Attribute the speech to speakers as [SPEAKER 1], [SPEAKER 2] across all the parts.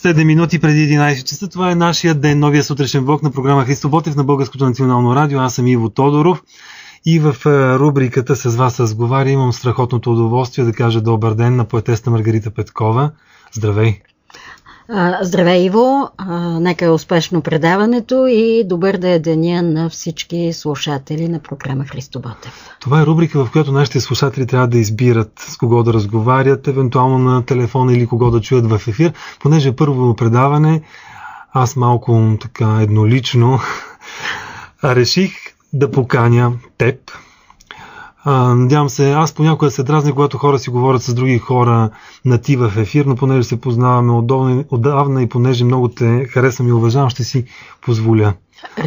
[SPEAKER 1] 7 минути преди 11 часа. Това е нашия ден, новия сутрешен блок на програма Христо Ботев на Българското национално радио. Аз съм Иво Тодоров и в рубриката С вас разговаря имам страхотното удоволствие да кажа добър ден на поетеста Маргарита Петкова. Здравей!
[SPEAKER 2] Здравей, Иво! Нека е успешно предаването и добър да е деня на всички слушатели на програма Христо Ботев.
[SPEAKER 1] Това е рубрика, в която нашите слушатели трябва да избират с кого да разговарят, евентуално на телефона или кого да чуят в ефир. Понеже е първо предаване, аз малко така еднолично реших да поканя теб. Надявам се, аз понякога се дразня, когато хора си говорят с други хора на ти в ефир, но понеже се познаваме отдавна и понеже много те харесвам и уважавам, ще си позволя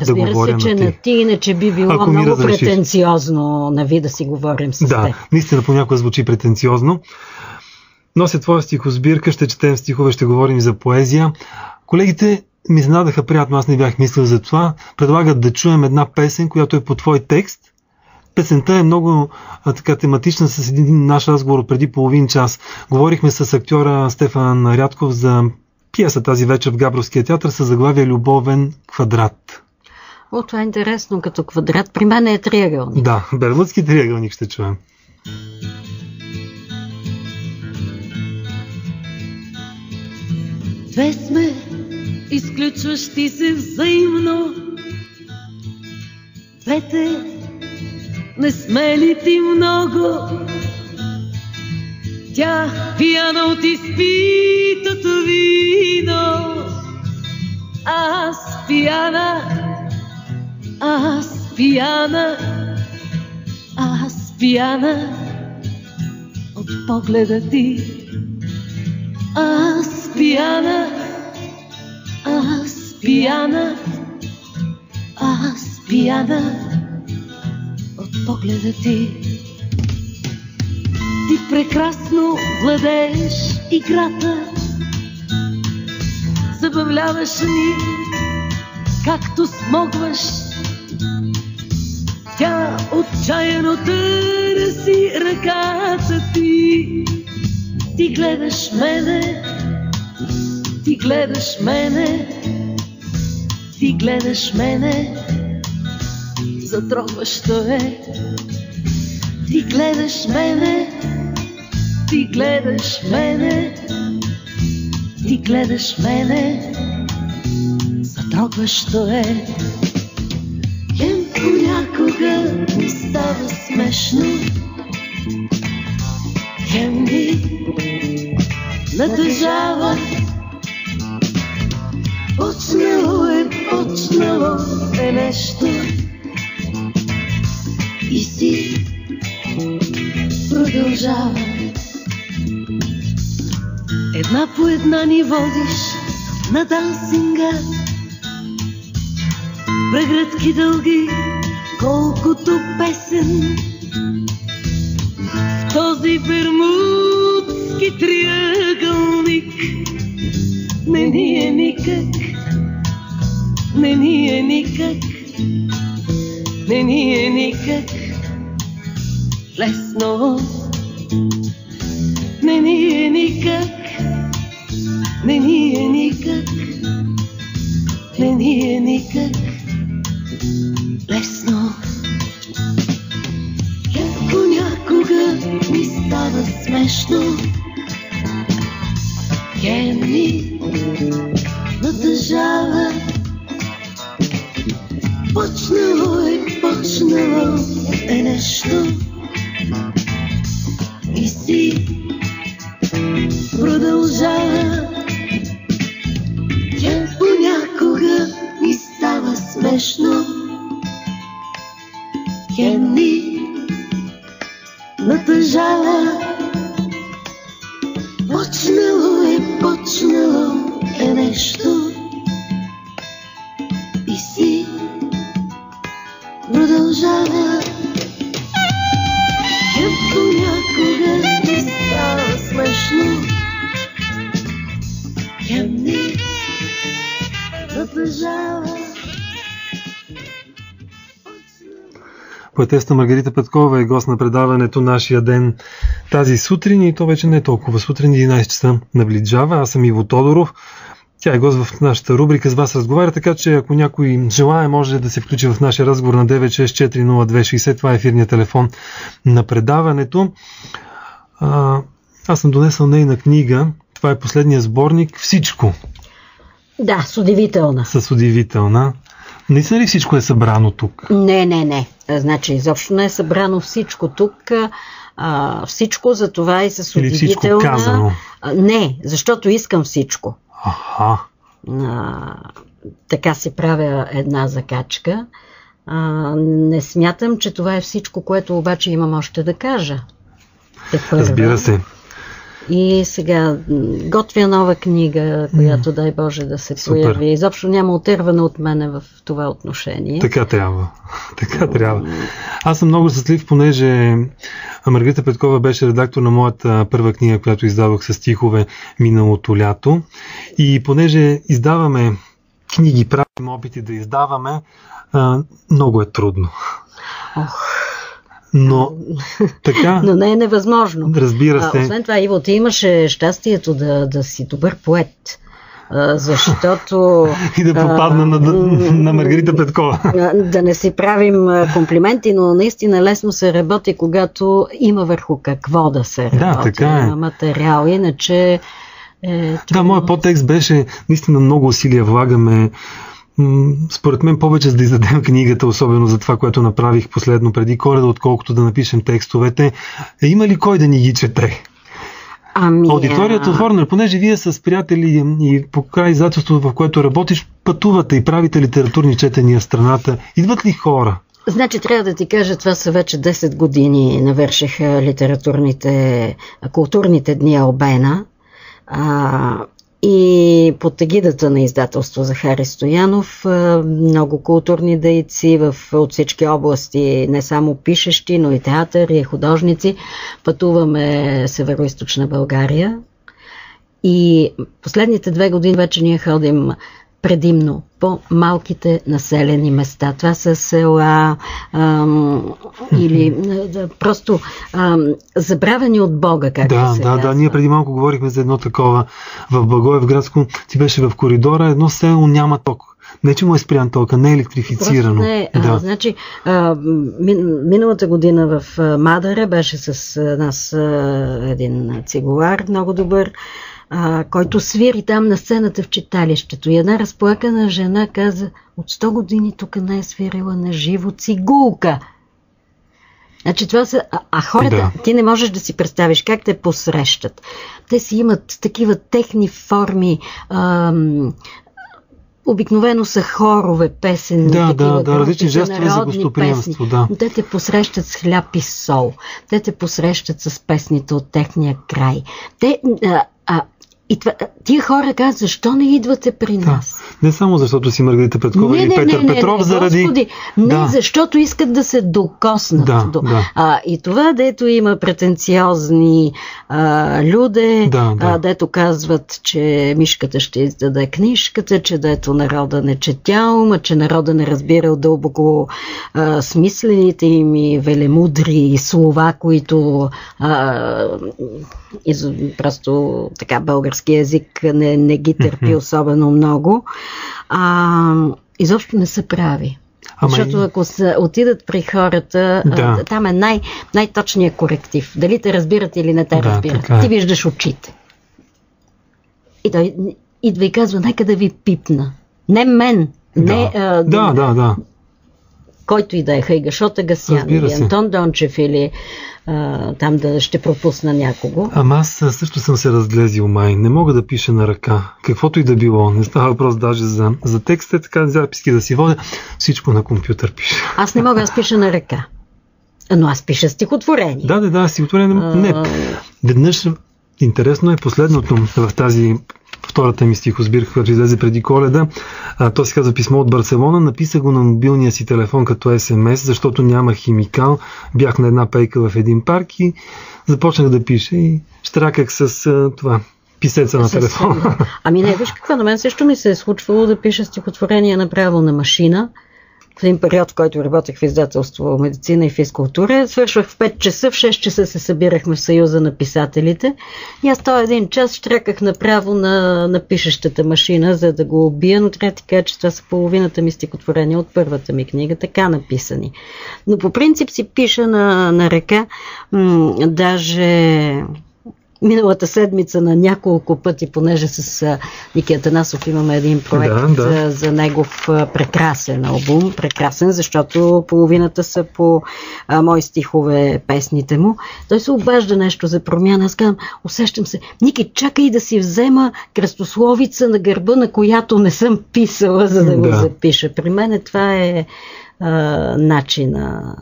[SPEAKER 1] да говоря на ти.
[SPEAKER 2] Разбира се, че на ти, иначе би било много претенциозно на ви да си говорим с теб.
[SPEAKER 1] Да, наистина понякога звучи претенциозно. Нося твоя стихосбирка, ще четем стихове, ще говорим за поезия. Колегите ми изненадаха приятно, аз не бях мислил за това. Предлагат да чуем една песен, която е по твой текст. Песента е много така тематична с един наш разговор преди половин час. Говорихме с актьора Стефан Рядков за пиеса тази вечер в Габровския театър с заглавие Любовен квадрат.
[SPEAKER 2] О, това е интересно като квадрат. При мен е триъгълник.
[SPEAKER 1] Да, Бермудски триъгълник ще чуем.
[SPEAKER 3] Две сме, изключващи се взаимно. Двете не сме ли ти много? Тя пияна от изпитото вино, аз пияна, аз пияна, аз пияна от погледа ти. Аз пияна, аз пияна, аз пияна от погледа ти. Ти прекрасно владееш играта, забавляваш ни както смогваш. Тя отчаяно търси ръката ти. Ти гледаш мене, ти гледаш мене, ти гледаш мене, затрогващо е. Ти гледаш мене, ти гледаш мене, ти гледаш мене, затрогващо е. Хем понякога ми става смешно, хем ми натъжава. Почнало е нещо и си продължава. Една по една ни водиш на дансинга, прегръдки дълги, колкото песен. В този бермудски триъгълник не ни е никак, не ни е никак, не ни е никак лесно. Не ни е никак, не ни е никак, не ни е никак лесно. Понякога ми става смешно, хем ми натъжава. Почнало е нещо и си продължава. Хем понякога ми става смешно, хем ми натъжава. Почнало е нещо и си продължава. Хем понякога ми става смешно, хем ми натъжава.
[SPEAKER 1] Поетеста Маргарита Петкова е гост на предаването Нашия ден тази сутрин и то вече не е толкова сутрин, 11 часа наближава. Аз съм Иво Тодоров. Тя е гост в нашата рубрика "С вас разговаря", така че ако някой желае, може да се включи в нашия разговор на 9640260. Това е ефирният телефон на предаването. Аз съм донесъл нейна книга. Това е последния сборник "Всичко".
[SPEAKER 2] Да, с удивителна.
[SPEAKER 1] С удивителна. Наистина ли всичко е събрано тук?
[SPEAKER 2] Не. Значи, изобщо не е събрано всичко тук. Всичко, за това и с удивителна.
[SPEAKER 1] Или всичко казано?
[SPEAKER 2] Не, защото искам всичко.
[SPEAKER 1] Аха.
[SPEAKER 2] Така си правя една закачка. Не смятам, че това е всичко, което обаче имам още да кажа.
[SPEAKER 1] Разбира се.
[SPEAKER 2] И сега готвя нова книга, която дай Боже да се появи. Изобщо няма отърване от мене в това отношение.
[SPEAKER 1] Така трябва. Аз съм много щастлив, понеже Маргарита Петкова беше редактор на моята първа книга, която издавах с стихове миналото лято. И понеже издаваме книги, правим опити да издаваме, много е трудно. Но
[SPEAKER 2] не е невъзможно.
[SPEAKER 1] Разбира се.
[SPEAKER 2] Освен това, Иво, ти имаше щастието да си добър поет. Защото...
[SPEAKER 1] и да попадна на Маргарита Петкова.
[SPEAKER 2] Да не си правим комплименти, но наистина лесно се работи, когато има върху какво да се работи.
[SPEAKER 1] Да, така е.
[SPEAKER 2] Материал, иначе...
[SPEAKER 1] Да, моят подтекст беше, наистина много усилия влагаме. Според мен повече за да издадем книгата, особено за това, което направих последно преди Коледа, отколкото да напишем текстовете. Има ли кой да ни ги чете? Аудиторията отворена, понеже вие с приятели и по край издателството, в което работиш, пътувате и правите литературни четения в страната. Идват ли хора?
[SPEAKER 2] Значи, трябва да ти кажа, това са вече 10 години навършиха културните дни Албена. И под егидата на издателство Захари Стоянов много културни дейци от всички области, не само пишещи, но и театър, и художници, пътуваме Североизточна България. И последните 2 години вече ние ходим предимно по малките населени места. Това са села или просто забравени от Бога, как да се казва.
[SPEAKER 1] Да, ние преди малко говорихме за едно такова в Благоевградско. Ти беше в коридора, едно село няма ток. Не, че му е спрян тока, не е електрифицирано.
[SPEAKER 2] Значи, миналата година в Мадъра беше с нас един цигулар, много добър, който свири там на сцената в читалището. И една разплакана жена каза: от 100 години тук не е свирила на живо цигулка. Значи това са... хората, ти не можеш да си представиш как те посрещат. Те си имат такива техни форми, обикновено са хорове, песени,
[SPEAKER 1] различни жестове за гостоприемство. Да.
[SPEAKER 2] Те те посрещат с хляб и сол. Те те посрещат с песните от техния край. Тия хора казват: защо не идвате при нас?
[SPEAKER 1] Не само защото си Маргарита Петкова или Петър Петров, заради...
[SPEAKER 2] Господи, защото искат да се докоснат. И това, дето има претенциозни люде, дето казват, че мишката ще издаде книжката, че дето народа не четял, че народа не разбирал дълбоко смислените им и велемудри слова, които просто така български език не ги търпи особено много. Изобщо не се прави. Защото ако отидат при хората, там е най-точният коректив. Дали те разбират или не те разбират. Ти виждаш очите. И той идва и казва: нека да ви пипна. Не мен. Който и да е, Хайгашот Агасян или Антон Дончев или там ще пропусна някого.
[SPEAKER 1] Аз също съм се разглезил май. Не мога да пиша на ръка. Каквото и да било. Не става въпрос даже за текста, така записки да си водя. Всичко на компютър пиша.
[SPEAKER 2] Аз не мога, аз пиша на ръка. Но аз пиша стихотворение.
[SPEAKER 1] Да, стихотворение. Не. Веднъж, интересно е последното в тази втората ми стихосбирка, която излезе преди Коледа. То се казва "Писмо от Барселона". Написах го на мобилния си телефон като СМС, защото нямах химикал. Бях на една пейка в един парк и започнах да пиша и щраках с това писеца на телефона.
[SPEAKER 2] Не, виж какво, на мен също ми се е случвало да пиша стихотворение направо на машина. в един период, в който работех в издателство медицина и физкултура, свършвах в 5 часа, в 6 часа се събирахме в Съюза на писателите и аз този един час штраках направо на пишещата машина, за да го убия, но трябва да кажа, че това са половината ми стихотворения от първата ми книга, така написани. Но по принцип си пиша на ръка, даже миналата седмица на няколко пъти, понеже с Ники Атанасов имаме един проект за негов прекрасен албум. Прекрасен, защото половината са по мои стихове, песните му. Той се обажда нещо за промяна. Аз казвам, усещам се, Ники, чакай да си взема кръстословица на гърба, на която не съм писала, за да го запиша. При мен това е начина.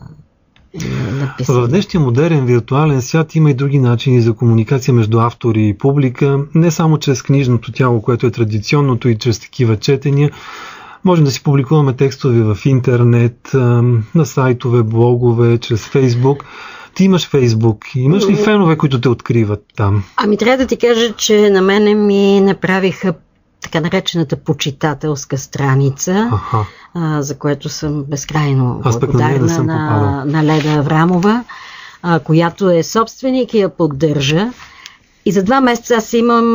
[SPEAKER 1] В днешния модерен виртуален свят има и други начини за комуникация между автори и публика, не само чрез книжното тяло, което е традиционното, и чрез такива четения. Можем да си публикуваме текстове в интернет, на сайтове, блогове, чрез Фейсбук. Ти имаш Фейсбук. Имаш ли фенове, които те откриват там?
[SPEAKER 2] Ами трябва да ти кажа, че на мене ми направиха така наречената почитателска страница, за което съм безкрайно благодарна на Леда Аврамова, която е собственик и я поддържа. И за 2 месеца аз имам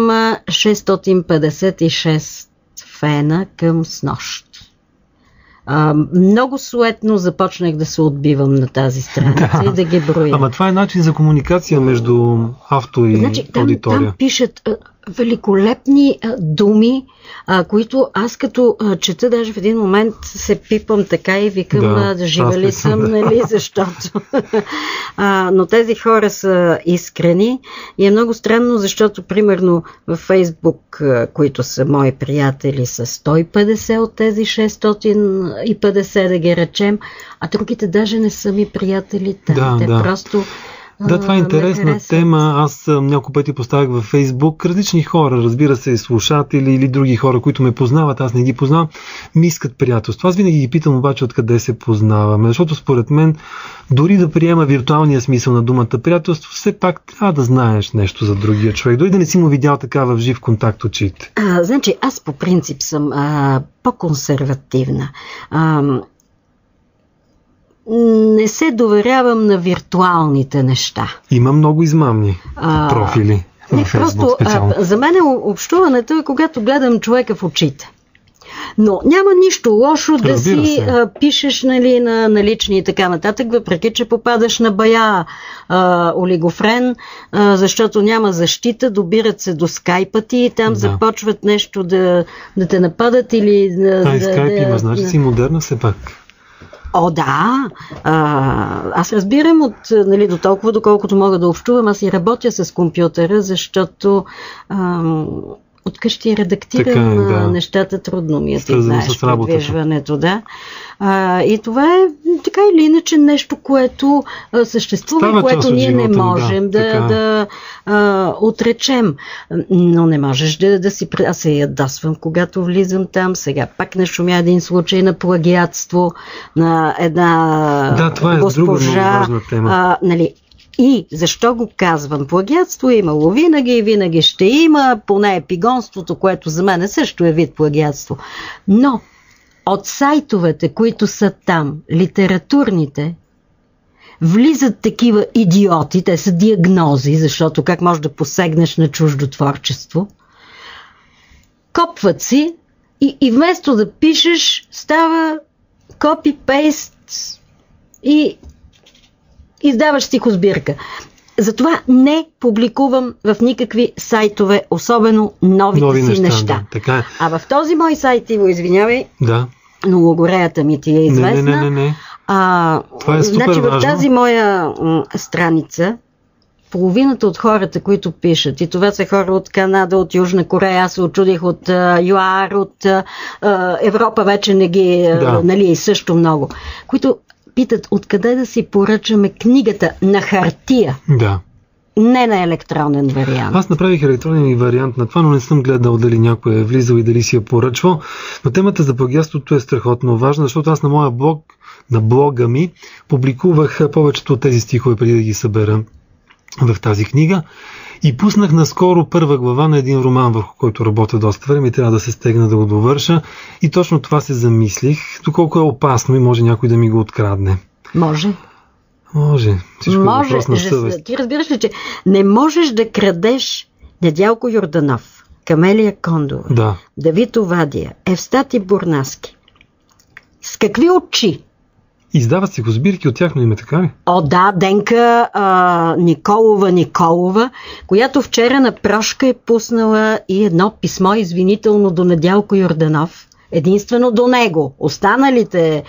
[SPEAKER 2] 656 фена към снощ. Много суетно започнах да се отбивам на тази страница и да ги броя.
[SPEAKER 1] Ама това е начин за комуникация между автор и аудитория.
[SPEAKER 2] Там пишат великолепни думи, които аз като чета, даже в един момент се пипам така и викам, жива ли съм, нали, защото. Но тези хора са искрени и е много странно, защото примерно във Фейсбук, които са мои приятели, са 150 от тези 650, да ги речем, а другите даже не са ми приятели там. Те просто...
[SPEAKER 1] Да, това е интересна тема. Аз няколко пъти поставях във Фейсбук различни хора, разбира се, слушатели или други хора, които ме познават, аз не ги познавам, ми искат приятелство. Аз винаги ги питам обаче откъде се познаваме, защото според мен, дори да приема виртуалния смисъл на думата приятелство, все пак трябва да знаеш нещо за другия човек, дори да не си му видял така в жив контакт очите.
[SPEAKER 2] Значи, аз по принцип съм по-консервативна. Не се доверявам на виртуалните неща.
[SPEAKER 1] Има много измамни профили на Фейсбук специално.
[SPEAKER 2] За мен общуването е когато гледам човека в очите. Но няма нищо лошо да си пишеш, нали, на лични и така нататък, въпреки че попадаш на бая олигофрен, защото няма защита, добират се до скайпа и там започват нещо да те нападат или...
[SPEAKER 1] и скайп има, значи си модерна все пак.
[SPEAKER 2] О, да. Аз разбирам нали, до толкова, доколкото мога да общувам. Аз и работя с компютъра, защото откъщи редактирам нещата, трудно ми е, ти знаеш, придвижването. Да. И това е така или иначе нещо, което съществува и което ние не можем да отречем. Но не можеш да си... Аз се ядосвам, когато влизам там. Сега пак не шумя един случай на плагиатство на една
[SPEAKER 1] това е
[SPEAKER 2] госпожа.
[SPEAKER 1] Друга много важна тема.
[SPEAKER 2] Нали, и защо го казвам? Плагиатство е имало винаги и винаги ще има, поне епигонството, което за мен също е вид плагиатство. Но от сайтовете, които са там, литературните, влизат такива идиоти, те са диагнози, защото как можеш да посегнеш на чуждо творчество, копват си и вместо да пишеш, става копи-пейст и издаваш стихосбирка. Затова не публикувам в никакви сайтове, особено новите си неща.
[SPEAKER 1] Да, така е.
[SPEAKER 2] А в този мой сайт, Иво, извинявай,
[SPEAKER 1] да.
[SPEAKER 2] но логореята ми ти е известна.
[SPEAKER 1] Не. Това е супер
[SPEAKER 2] значи,
[SPEAKER 1] важно.
[SPEAKER 2] В тази моя страница, половината от хората, които пишат, и това са хора от Канада, от Южна Корея, аз се очудих от ЮАР, от Европа вече не ги, нали, също много, които питат откъде да си поръчаме книгата на хартия.
[SPEAKER 1] Да.
[SPEAKER 2] Не на електронен вариант.
[SPEAKER 1] Аз направих електронен вариант на това, но не съм гледал дали някой е влизал и дали си е поръчвал. Но темата за плагиатството е страхотно важна, защото аз на моя блог, на блога ми, публикувах повечето от тези стихове преди да ги събера. в тази книга. И пуснах наскоро първа глава на един роман, върху който работя доста време и трябва да се стегна да го довърша. И точно това се замислих, доколко е опасно и може някой да ми го открадне.
[SPEAKER 2] Може.
[SPEAKER 1] Всичко е въпрос на съвест.
[SPEAKER 2] Ти разбираш ли, че не можеш да крадеш Недялко Йорданов, Камелия Кондова, Давид Овадия, Евстати Бурнаски. С какви очи?
[SPEAKER 1] Издават се го сбирки от тяхно име, така ли?
[SPEAKER 2] О, да, Денка Николова, която вчера на прошка е пуснала и едно писмо извинително до Недялко Йорданов. Единствено до него. Останалите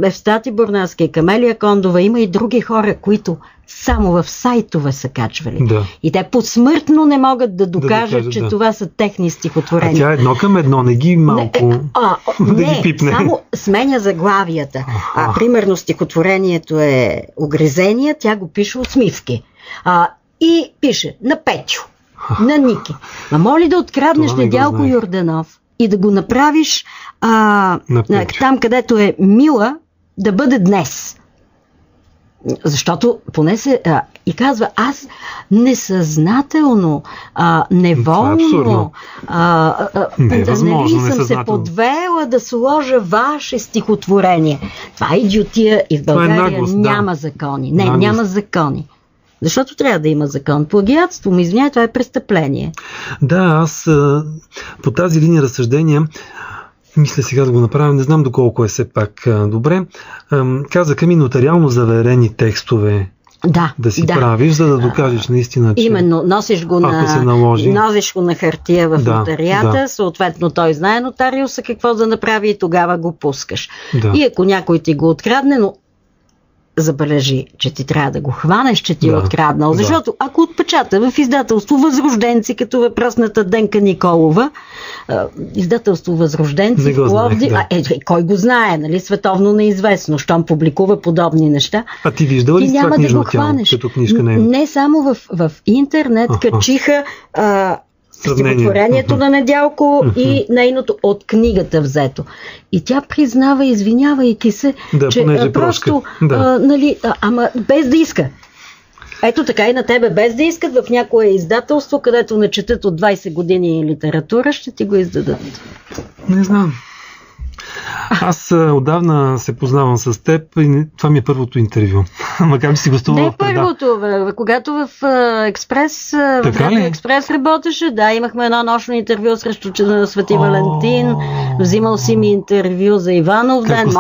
[SPEAKER 2] Евстати Бурнаски, Камелия Кондова, има и други хора, които само в сайтове са качвали.
[SPEAKER 1] Да.
[SPEAKER 2] И те посмъртно не могат да докажат, че това са техни стихотворения.
[SPEAKER 1] А тя едно към едно, не ги малко да ги пипне.
[SPEAKER 2] Само сменя заглавията. Примерно стихотворението е Огрезение, тя го пише усмивки. И пише на Петю, на Ники. Моли да откраднеш Недялко Йорданов и да го направиш там, където е Мила, да бъде днес. Защото поне се... и казва, аз несъзнателно, неволно, съм се подвела да сложа ваше стихотворение. Това е идиотия и в България няма закони. Няма закони. Защото трябва да има закон. Плагиатство, ми извиняй, това е престъпление.
[SPEAKER 1] Да, аз по тази линия разсъждения мисля сега да го направим, не знам доколко е все пак добре. Казаха ми нотариално заверени текстове да си правиш, за да докажеш наистина, че
[SPEAKER 2] именно, носиш го на хартия в нотариата, съответно той знае нотариуса какво да направи и тогава го пускаш. И ако някой ти го открадне, но забележи, че ти трябва да го хванеш, че ти е откраднал. Защото ако отпечата в издателство Възрожденци, като въпросната Денка Николова, издателство Възрожденци в Пловдив, кой го знае, нали, световно неизвестно, щом публикува подобни неща.
[SPEAKER 1] А ти виждала ли това книжно тяло, като книжка не е?
[SPEAKER 2] Не само в интернет качиха стихотворението на Недялко и нейното от книгата взето. И тя признава, извинявайки се, че просто, ама без да иска. Ето така и на тебе, без да искат, в някое издателство, където не четат от 20 години литература, ще ти го издадат.
[SPEAKER 1] Не знам. Аз отдавна се познавам с теб и това ми е първото интервю. Макар би си гостувал в предаване.
[SPEAKER 2] Не първото, когато в Експрес, Експрес работеше, имахме едно нощно интервю срещу Свети Валентин, взимал си ми интервю за Иванов ден.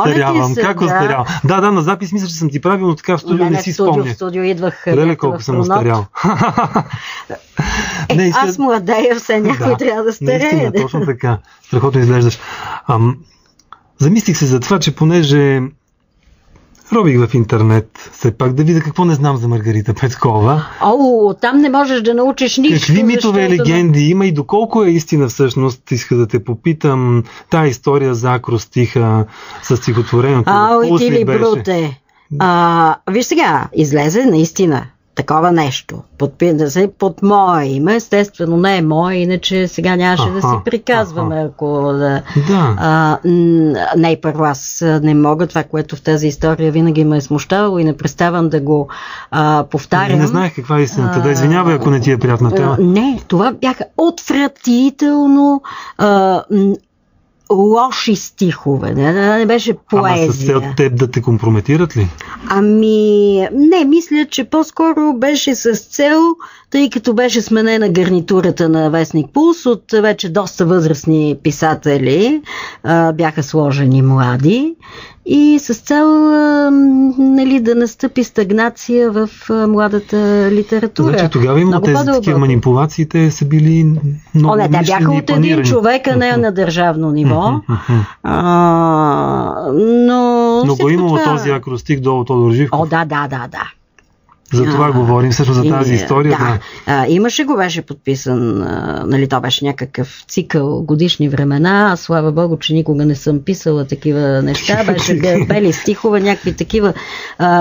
[SPEAKER 1] Как остарявам. Да, на запис мисля, че съм ти правил, но така в студио не си спомня.
[SPEAKER 2] В студио идвах.
[SPEAKER 1] Леле, колко съм остарял.
[SPEAKER 2] Аз младея, все някой трябва да старее.
[SPEAKER 1] Наистина, точно така. Страхотно изглеждаш. Замислих се за това, че понеже робих в интернет, все пак да видя какво не знам за Маргарита Петкова.
[SPEAKER 2] Там не можеш да научиш нищо.
[SPEAKER 1] Какви митове и легенди има и доколко е истина всъщност, иска да те попитам, тая история за акростиха с стихотворението.
[SPEAKER 2] И ти ли бруте? Виж сега, излезе наистина такова нещо. Под мое име, естествено не е мое, иначе сега нямаше да си приказваме, ако не, първо аз не мога, това, което в тази история винаги ме е смущавало и не преставам да го повтарям.
[SPEAKER 1] Не знаех каква е истината, да извинявай, ако не ти е приятна тема.
[SPEAKER 2] Не, това бяха отвратително лоши стихове, не беше поезия.
[SPEAKER 1] Ама с цел теб да те компрометират ли?
[SPEAKER 2] Не, мисля, че по-скоро беше с цел, тъй като беше сменена гарнитурата на Вестник Пулс от вече доста възрастни писатели, бяха сложени млади и с цел да настъпи стагнация в младата литература.
[SPEAKER 1] Значи тогава има тези такива манипулациите са били много
[SPEAKER 2] те бяха от един човек, а не на държавно ниво.
[SPEAKER 1] Но го имало този акростих до Тодор Живков.
[SPEAKER 2] Да.
[SPEAKER 1] За това говорим, всъщност за тази история.
[SPEAKER 2] Имаше го, беше подписан, то беше някакъв цикъл годишни времена, слава Богу, че никога не съм писала такива неща, беше бели стихове, някакви такива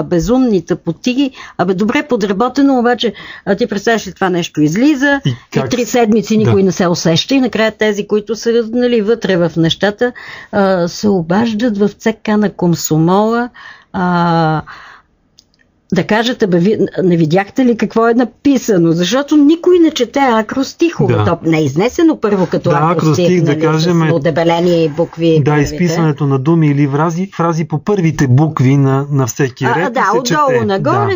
[SPEAKER 2] безумни тъпоти, добре подработено, обаче ти представяш ли това нещо излиза и 3 седмици никой не се усеща и накрая тези, които са вътре в нещата, се обаждат в ЦК на Комсомола, да кажат, вие не видяхте ли какво е написано? Защото никой не чете акростихове.
[SPEAKER 1] Да.
[SPEAKER 2] То не е изнесено първо като акростих,
[SPEAKER 1] да кажем,
[SPEAKER 2] с удебелени букви.
[SPEAKER 1] Да, изписването на думи или фрази по първите букви на всеки ред.
[SPEAKER 2] Да, отдолу нагоре,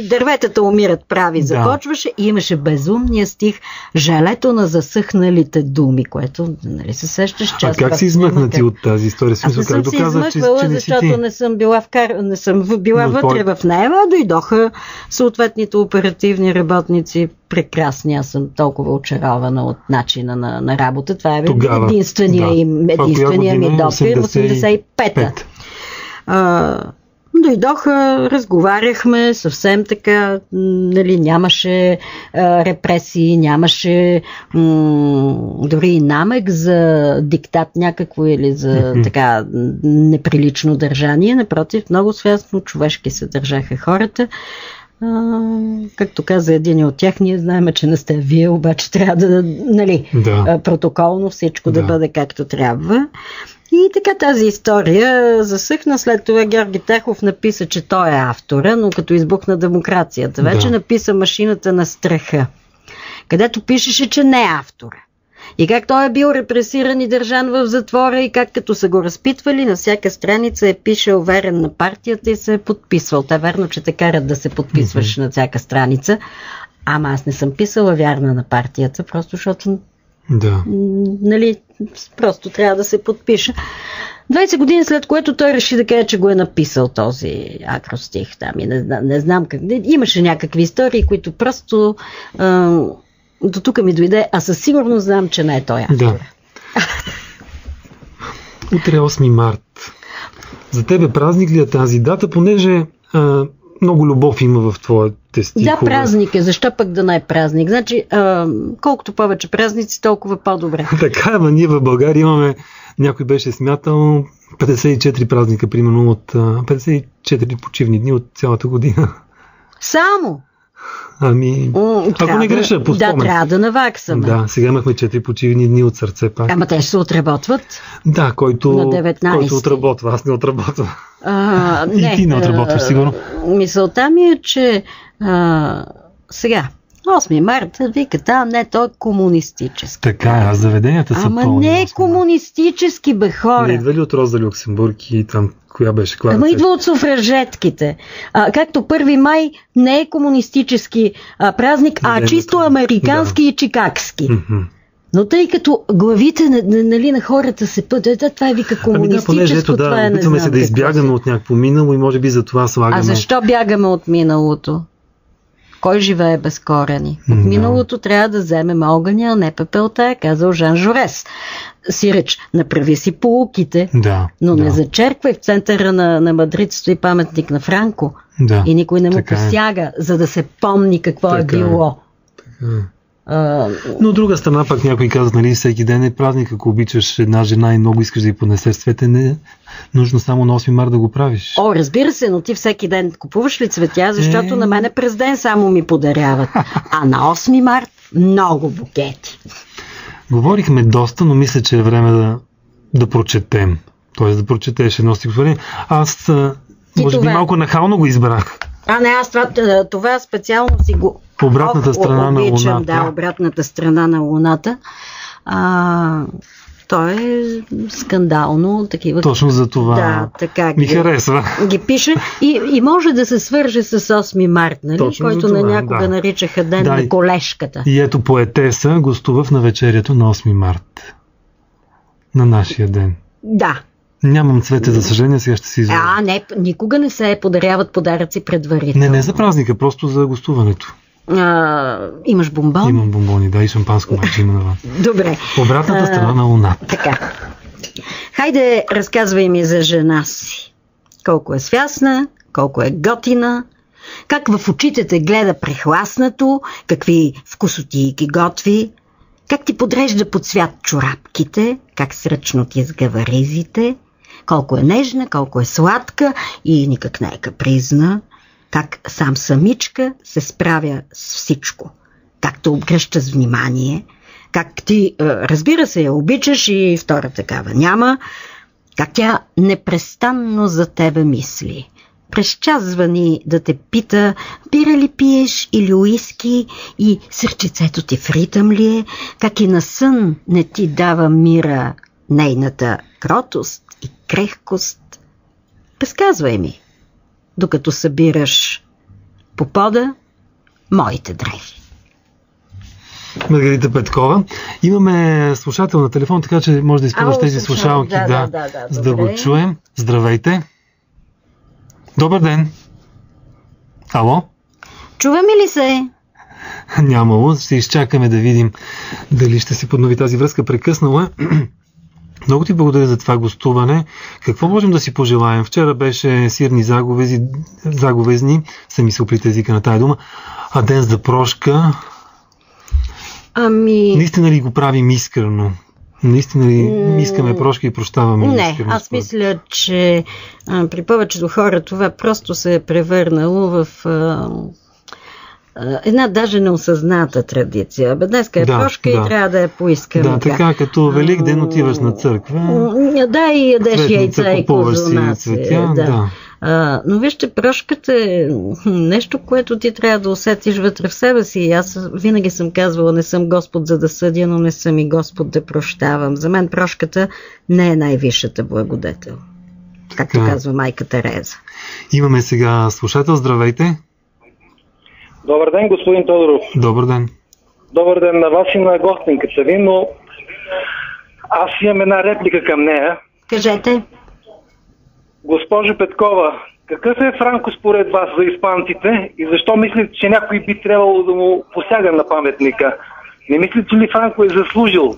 [SPEAKER 2] дърветата умират прави, започваше и имаше безумния стих "Жалето на засъхналите думи", което, нали, се сещаш част.
[SPEAKER 1] А как си измъкнати от тази история?
[SPEAKER 2] Аз не съм се измъквала, защото не съм била вътре в нея. Дойдоха съответните оперативни работници, прекрасни. Аз съм толкова очарована от начина на работа. Това е единствения ми допир. 85-та. Дойдоха, разговаряхме съвсем така, нали, нямаше репресии, нямаше дори и намек за диктат някакво или за така неприлично държание. Напротив, много свясно човешки се държаха хората. Както каза един от тях, ние знаем, че не сте вие, обаче трябва да, нали, протоколно всичко да бъде както трябва. И така тази история засъхна. След това Георги Тахов написа, че той е автора, но като избухна демокрацията, вече написа "Машината на страха", където пишеше, че не е автора. И как той е бил репресиран и държан в затвора, и как като са го разпитвали, на всяка страница е пишел "верен на партията" и се е подписвал. Та верно, че те карат да се подписваш на всяка страница. Ама аз не съм писала "вярна на партията", просто защото нали, просто трябва да се подпиша. 20 години след което той реши да каже, че го е написал този акростих. Там и не знам как. Имаше някакви истории, които просто до тук ми дойде, а със сигурност знам, че не е той автор.
[SPEAKER 1] Да. Утре 8 март. За тебе празник ли е тази дата, понеже много любов има в твоите стихове?
[SPEAKER 2] Да, празник е. Защо пък да не е празник? Значи, колкото повече празници, толкова по-добре.
[SPEAKER 1] Така, ама ние в България имаме, някой беше смятал, 54 празника, примерно, от 54 почивни дни от цялата година.
[SPEAKER 2] Само?
[SPEAKER 1] Ами, ако не греша, по спомен.
[SPEAKER 2] Да, трябва да наваксаме.
[SPEAKER 1] Да, сега имахме 4 почивни дни от сърце пак.
[SPEAKER 2] Ама те ще се отработват?
[SPEAKER 1] Да, който отработва, аз не отработвам. И ти не отработваш, сигурно.
[SPEAKER 2] Мисълта ми е, че сега, 8 марта, виката, не, той е комунистически.
[SPEAKER 1] Така е, а заведенията са пълни.
[SPEAKER 2] Ама не е комунистически, бе, хора.
[SPEAKER 1] Не идва ли от Роза Люксембург и там, коя беше Клара?
[SPEAKER 2] Ама идва от суфражетките. Както 1 май не е комунистически празник, а чисто американски и чикагски. Но тъй като главите нали, на хората се пътят, това е вика комунистическо, това е не знам.
[SPEAKER 1] Опитваме се да избягаме от някакво минало и може би за това слагаме.
[SPEAKER 2] А защо бягаме от миналото? Кой живее без корени? От миналото трябва да вземем огъня, а не пепелта, е казал Жан Жорес. Сиреч, направи си поуките, но не зачерквай. В центъра на Мадрид стои паметник на Франко и никой не му посяга, за да се помни какво е било.
[SPEAKER 1] Но от друга страна пак някои казват, нали, всеки ден е празник, ако обичаш една жена и много искаш да й понесеш цвете, не е нужно само на 8 марта да го правиш.
[SPEAKER 2] Разбира се, но ти всеки ден купуваш ли цветя, защото на мене през ден само ми подаряват. А на 8 март много букети.
[SPEAKER 1] Говорихме доста, но мисля, че е време да прочетем. Тоест да прочетеш едно стихотворение. Аз може би малко нахално го избрах.
[SPEAKER 2] Аз това специално си го
[SPEAKER 1] обратната страна на Луната.
[SPEAKER 2] Да, обратната страна на Луната. То е скандално. Такива.
[SPEAKER 1] Точно за това ми харесва.
[SPEAKER 2] Ги пише и може да се свърже с 8 март, нали? Който на някога наричаха ден на колежката.
[SPEAKER 1] И ето поетеса гостува в навечерието на 8 март. На нашия ден.
[SPEAKER 2] Да.
[SPEAKER 1] Нямам цвете, за съжаление, сега ще си изложа.
[SPEAKER 2] Не, никога не се подаряват подаръци предварително.
[SPEAKER 1] Не за празника, просто за гостуването.
[SPEAKER 2] Имаш бомбон?
[SPEAKER 1] Имам бомбони, да, и шампанско майче има на вас.
[SPEAKER 2] Добре.
[SPEAKER 1] Обратната страна на Луната.
[SPEAKER 2] Така. Хайде, разказвай ми за жена си. Колко е свясна, колко е готина, как в очите те гледа прехласнато, какви вкусотийки готви, как ти подрежда под цвят чорапките, как сръчно ти сгъва ризите, колко е нежна, колко е сладка и никак не е капризна, как сам самичка се справя с всичко, как те обгръща с внимание, как ти, разбира се, я обичаш и втора такава няма, как тя непрестанно за тебе мисли, през час звъни да те пита, бира ли пиеш или уиски и сърчицето ти в ритъм ли е, как и на сън не ти дава мира нейната кротост и крехкост. Разказвай ми, докато събираш по пода моите дрехи.
[SPEAKER 1] Маргарита Петкова. Имаме слушател на телефон, така че може да използваш тези слушалки, за да го чуем. Здравейте. Добър ден. Ало?
[SPEAKER 2] Чуваме ли се?
[SPEAKER 1] Нямало. Ще изчакаме да видим дали ще се поднови тази връзка. Прекъснала. Много ти благодаря за това гостуване. Какво можем да си пожелаем? Вчера беше сирни заговезни, са ми се оплита езика на тая дума, а ден за прошка. Наистина ли го правим искрено? Наистина ли искаме прошка и прощаваме?
[SPEAKER 2] Не, аз мисля, че при повечето хора това просто се е превърнало в една даже неосъзната традиция. Днеска е прошка и трябва да я поискаме.
[SPEAKER 1] Да, така като Велик ден отиваш на църква.
[SPEAKER 2] Да, и ядеш яйца и козунаци. Но вижте, прошката е нещо, което ти трябва да усетиш вътре в себе си. Аз винаги съм казвала, не съм Господ за да съдя, но не съм и Господ да прощавам. За мен прошката не е най-висшата благодетел. Както казва майка Тереза.
[SPEAKER 1] Имаме сега слушател. Здравейте.
[SPEAKER 4] Добър ден, господин Тодоров.
[SPEAKER 1] Добър ден.
[SPEAKER 4] Добър ден на вас и на гостинката ви, но аз имам една реплика към нея.
[SPEAKER 2] Кажете.
[SPEAKER 4] Госпожо Петкова, какъв е Франко според вас за испанците и защо мислите, че някой би трябвало да му посяга на паметника? Не мислите ли Франко е заслужил?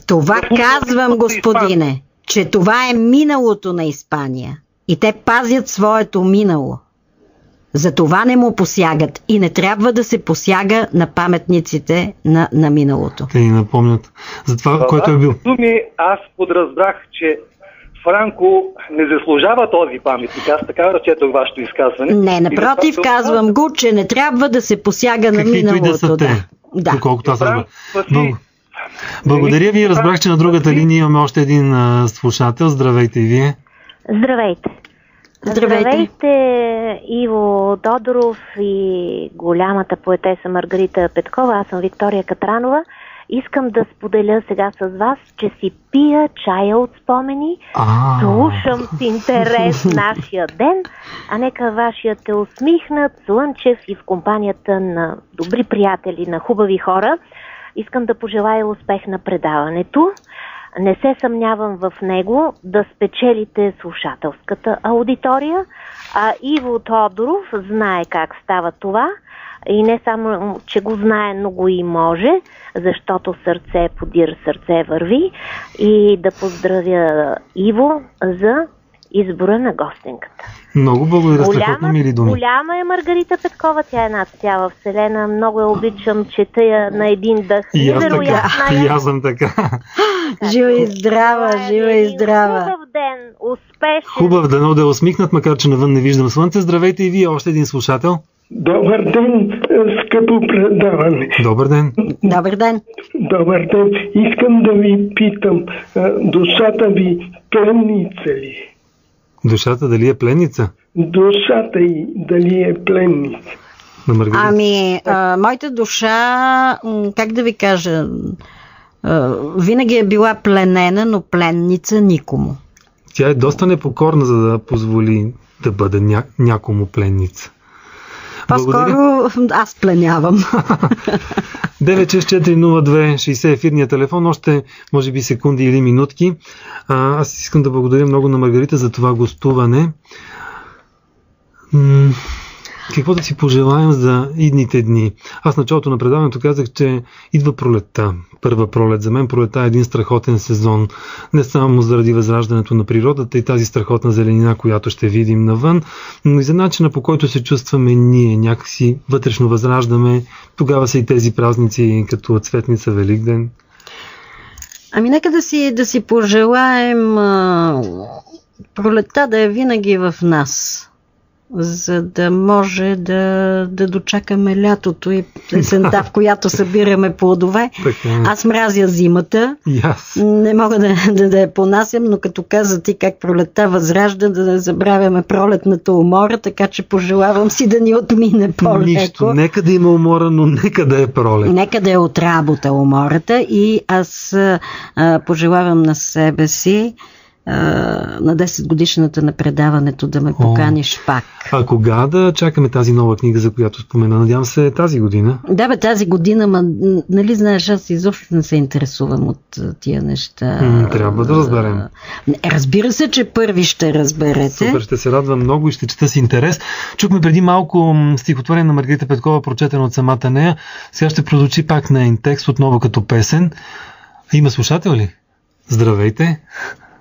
[SPEAKER 2] Това казвам, господине, че това е миналото на Испания и те пазят своето минало. За това не му посягат и не трябва да се посяга на паметниците на миналото.
[SPEAKER 1] Те ни напомнят за това, което е бил.
[SPEAKER 4] Аз подразбрах, че Франко не заслужава този паметник. Аз така разчетох вашето изказване.
[SPEAKER 2] Не, напротив, казвам го, че не трябва да се посяга на миналото.
[SPEAKER 1] Каквито и да са те. Доколкото аз разбрах. Благодаря ви. Разбрах, че на другата линия имаме още един слушател. Здравейте и вие.
[SPEAKER 5] Здравейте. Здравейте, Иво Тодоров и голямата поетеса Маргарита Петкова. Аз съм Виктория Катранова. Искам да споделя сега с вас, че си пия чая от спомени, слушам с интерес нашия ден, а нека вашият е усмихнат, слънчев и в компанията на добри приятели, на хубави хора. Искам да пожелая успех на предаването. Не се съмнявам в него да спечелите слушателската аудитория, а Иво Тодоров знае как става това и не само, че го знае, но го и може, защото сърце подир сърце върви, и да поздравя Иво за избора на гостинката.
[SPEAKER 1] Много благодаря, страхотно мили думи.
[SPEAKER 5] Голяма е Маргарита Петкова, тя е над цяла вселена, много я обичам, чета я на един дъх.
[SPEAKER 1] И аз съм така.
[SPEAKER 2] Жива и здрава, жива и здрава.
[SPEAKER 5] Хубав ден, успешен.
[SPEAKER 1] Хубав ден, да е усмихнат, макар че навън не виждам слънце. Здравейте и вие, още един слушател.
[SPEAKER 6] Добър ден, скъпо предаване.
[SPEAKER 1] Добър ден.
[SPEAKER 2] Добър ден.
[SPEAKER 6] Добър ден. Искам да ви питам, душата ви пленница ли?
[SPEAKER 1] Душата дали е пленница?
[SPEAKER 6] Душата й дали е пленница?
[SPEAKER 2] Моята душа, как да ви кажа, винаги е била пленена, но пленница никому.
[SPEAKER 1] Тя е доста непокорна, за да позволи да бъде някому пленница.
[SPEAKER 2] По-скоро аз пленявам.
[SPEAKER 1] 9640260 ефирния телефон, още може би секунди или минутки. Аз искам да благодаря много на Маргарита за това гостуване. Какво да си пожелаем за идните дни? Аз в началото на предаването казах, че идва пролетта. Първа пролет. За мен пролетта е един страхотен сезон. Не само заради възраждането на природата и тази страхотна зеленина, която ще видим навън, но и за начина, по който се чувстваме ние. Някакси вътрешно възраждаме. Тогава са и тези празници, като Цветница, Великден.
[SPEAKER 2] Нека да си пожелаем пролетта да е винаги в нас. за да може да дочакаме лятото и есента, в която събираме плодове. Аз мразя зимата. Не мога да я понасям, но като каза ти как пролетта възражда, да не забравяме пролетната умора, така че пожелавам си да ни отмине по-леко.
[SPEAKER 1] Нищо, нека да има умора, но нека да е пролет.
[SPEAKER 2] Нека да е от работа умората и аз пожелавам на себе си на 10 годишната на предаването да ме поканиш пак.
[SPEAKER 1] А кога да чакаме тази нова книга, за която спомена? Надявам се тази година.
[SPEAKER 2] Да, тази година, нали знаеш, аз изобщо не се интересувам от тия неща.
[SPEAKER 1] Трябва да разберем.
[SPEAKER 2] Разбира се, че първи ще разберете.
[SPEAKER 1] Супер, ще се радвам много и ще чета с интерес. Чухме преди малко стихотворение на Маргарита Петкова, прочетено от самата нея. Сега ще прозвучи пак нейн текст, отново като песен. Има слушател ли? Здравейте!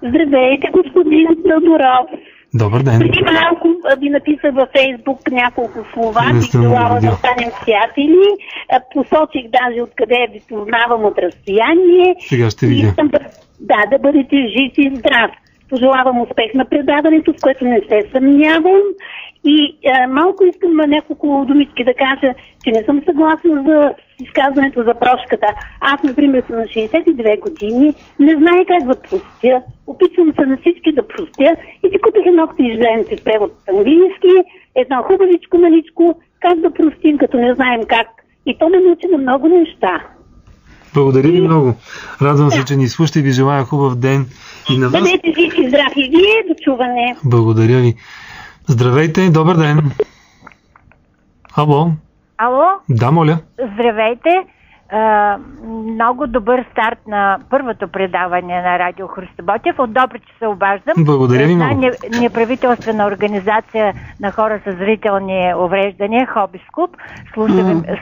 [SPEAKER 7] Здравейте, господин Тодоров.
[SPEAKER 1] Добър ден.
[SPEAKER 7] Преди малко ви написах във Фейсбук няколко слова, бих желала да станем приятели. Посочих даже откъде ви познавам от разстояние.
[SPEAKER 1] Сега ще видя.
[SPEAKER 7] Искам да бъдете жив и здрав. Пожелавам успех на предаването, в което не се съмнявам. И малко искам няколко думички да кажа, че не съм съгласна за изказването за прошката. Аз, например, съм на 62 години, не знае как да простя. Опитвам се на всички да простя и си купих едно книженце в превод от английски, едно хубавичко маличко, как да простим, като не знаем как. И то ме научи на много неща.
[SPEAKER 1] Благодаря ви много. Радвам се, че ни слушате и ви желая хубав ден. И на вас.
[SPEAKER 7] Бъдете живи и здрави и вие, до чуване.
[SPEAKER 1] Благодаря ви. Здравейте, добър ден. Алло?
[SPEAKER 8] Алло?
[SPEAKER 1] Да, моля.
[SPEAKER 8] Здравейте. Много добър старт на първото предаване на радио Христо Ботев. От Добрич се обаждам.
[SPEAKER 1] Благодаря ви много.
[SPEAKER 8] Неправителствена организация на хора с зрителни увреждания, Хобис клуб.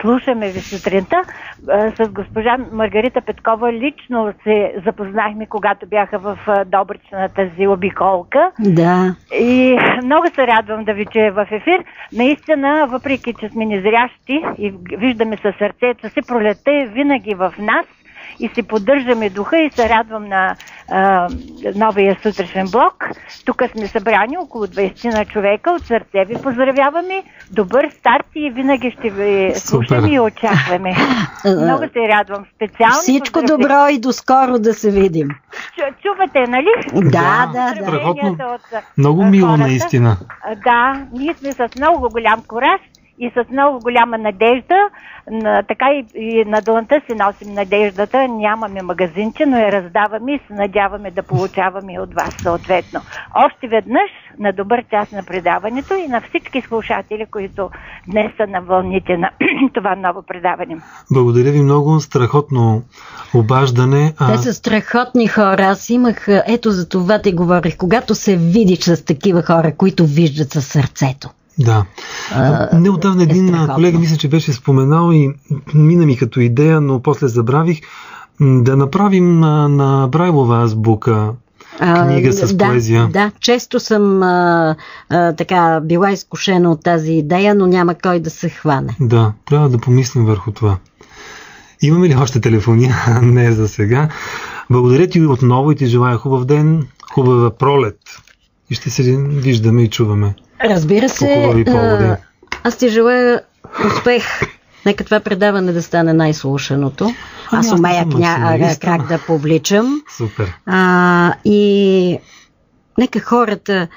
[SPEAKER 8] Слушаме ви сутринта. С госпожа Маргарита Петкова лично се запознахме, когато бяха в Добрич на тази обиколка.
[SPEAKER 2] Да.
[SPEAKER 8] И много се радвам да ви чуя в ефир. Наистина, въпреки че сме незрящи и виждаме със сърцето си, пролетта е винаги в нас и си поддържаме духа и се радвам на новия сутрешен блок. Тук сме събрани около 20 на човека. От сърце ви поздравяваме. Добър старт и винаги ще ви слушаме и очакваме. Много се радвам. Специално
[SPEAKER 2] всичко добро и до скоро да се видим.
[SPEAKER 8] Чувате, нали?
[SPEAKER 2] Да.
[SPEAKER 1] Много мило наистина.
[SPEAKER 8] Да, ние сме с много голям кураж и с много голяма надежда. Така и на дланта си носим надеждата. Нямаме магазинче, но я раздаваме и се надяваме да получаваме от вас съответно. Още веднъж на добър час на предаването и на всички слушатели, които днес са на вълните на това ново предаване.
[SPEAKER 1] Благодаря ви много. Страхотно обаждане.
[SPEAKER 2] Те са страхотни хора. Аз имах, ето за това ти говорих, когато се видиш с такива хора, които виждат със сърцето.
[SPEAKER 1] Да. Неотдавна един колега мисля, че беше споменал и мина ми като идея, но после забравих да направим на Брайлова азбука книга с поезия.
[SPEAKER 2] Да, често съм така била изкушена от тази идея, но няма кой да се хване.
[SPEAKER 1] Да, трябва да помислим върху това. Имаме ли още телефони? Не за сега. Благодаря ти отново и ти желая хубав ден, хубава пролет. И ще се виждаме и чуваме.
[SPEAKER 2] Разбира се, аз ти желая успех. Нека това предаване да стане най-слушаното. Аз умея как да повличам.
[SPEAKER 1] Супер.
[SPEAKER 2] И нека хората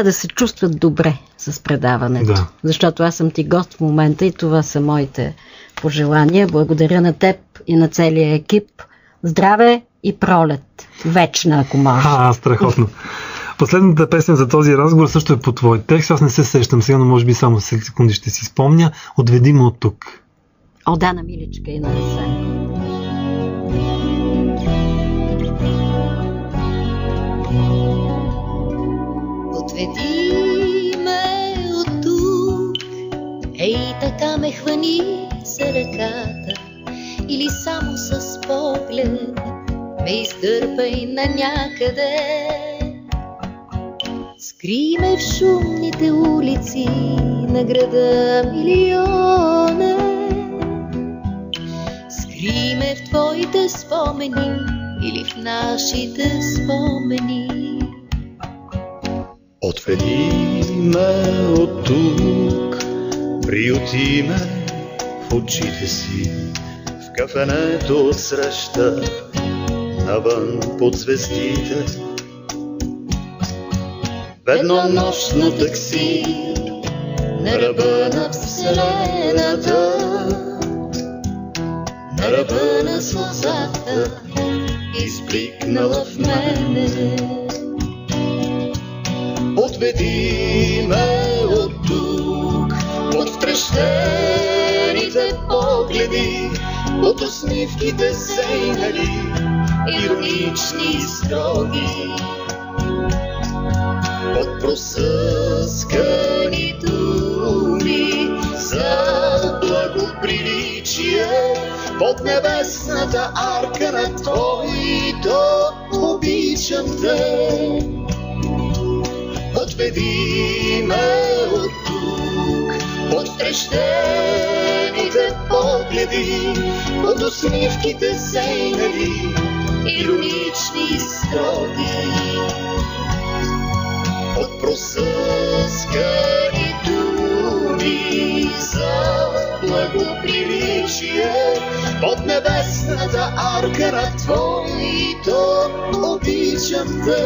[SPEAKER 2] да се чувстват добре с предаването.
[SPEAKER 1] Да.
[SPEAKER 2] Защото аз съм ти гост в момента и това са моите пожелания. Благодаря на теб и на целия екип. Здраве и пролет. Вечна, ако може.
[SPEAKER 1] Страхотно. Последната песен за този разговор също е по твой текст. Аз не се сещам сега, но може би само секунди ще си спомня. Отведи ме от тук.
[SPEAKER 2] Да, на Миличка и на Асен.
[SPEAKER 9] Отведи ме от тук, ей така ме хвани за ръката, или само с поглед ме издърпай на някъде. Скри ме в шумните улици на града милиона. Скри ме в твоите спомени или в нашите спомени.
[SPEAKER 10] Отведи ме от тук, приюти ме в очите си, в кафенето отсреща, навън под звездите. В едно нощно такси, на ръба на вселената, на ръба на сълзата, избликнала в мене. Отведи ме от тук, от втрещените погледи, от усмивките зейнали, иронични и строги, от просъскани думи за благоприличие, под небесната арка на твоето обичам те. Отведи ме от тук, от втрещените погледи, от усмивките зейнали, иронични и строги, от просъскани думи за благоприличие, под небесната арка на твоето обичам те.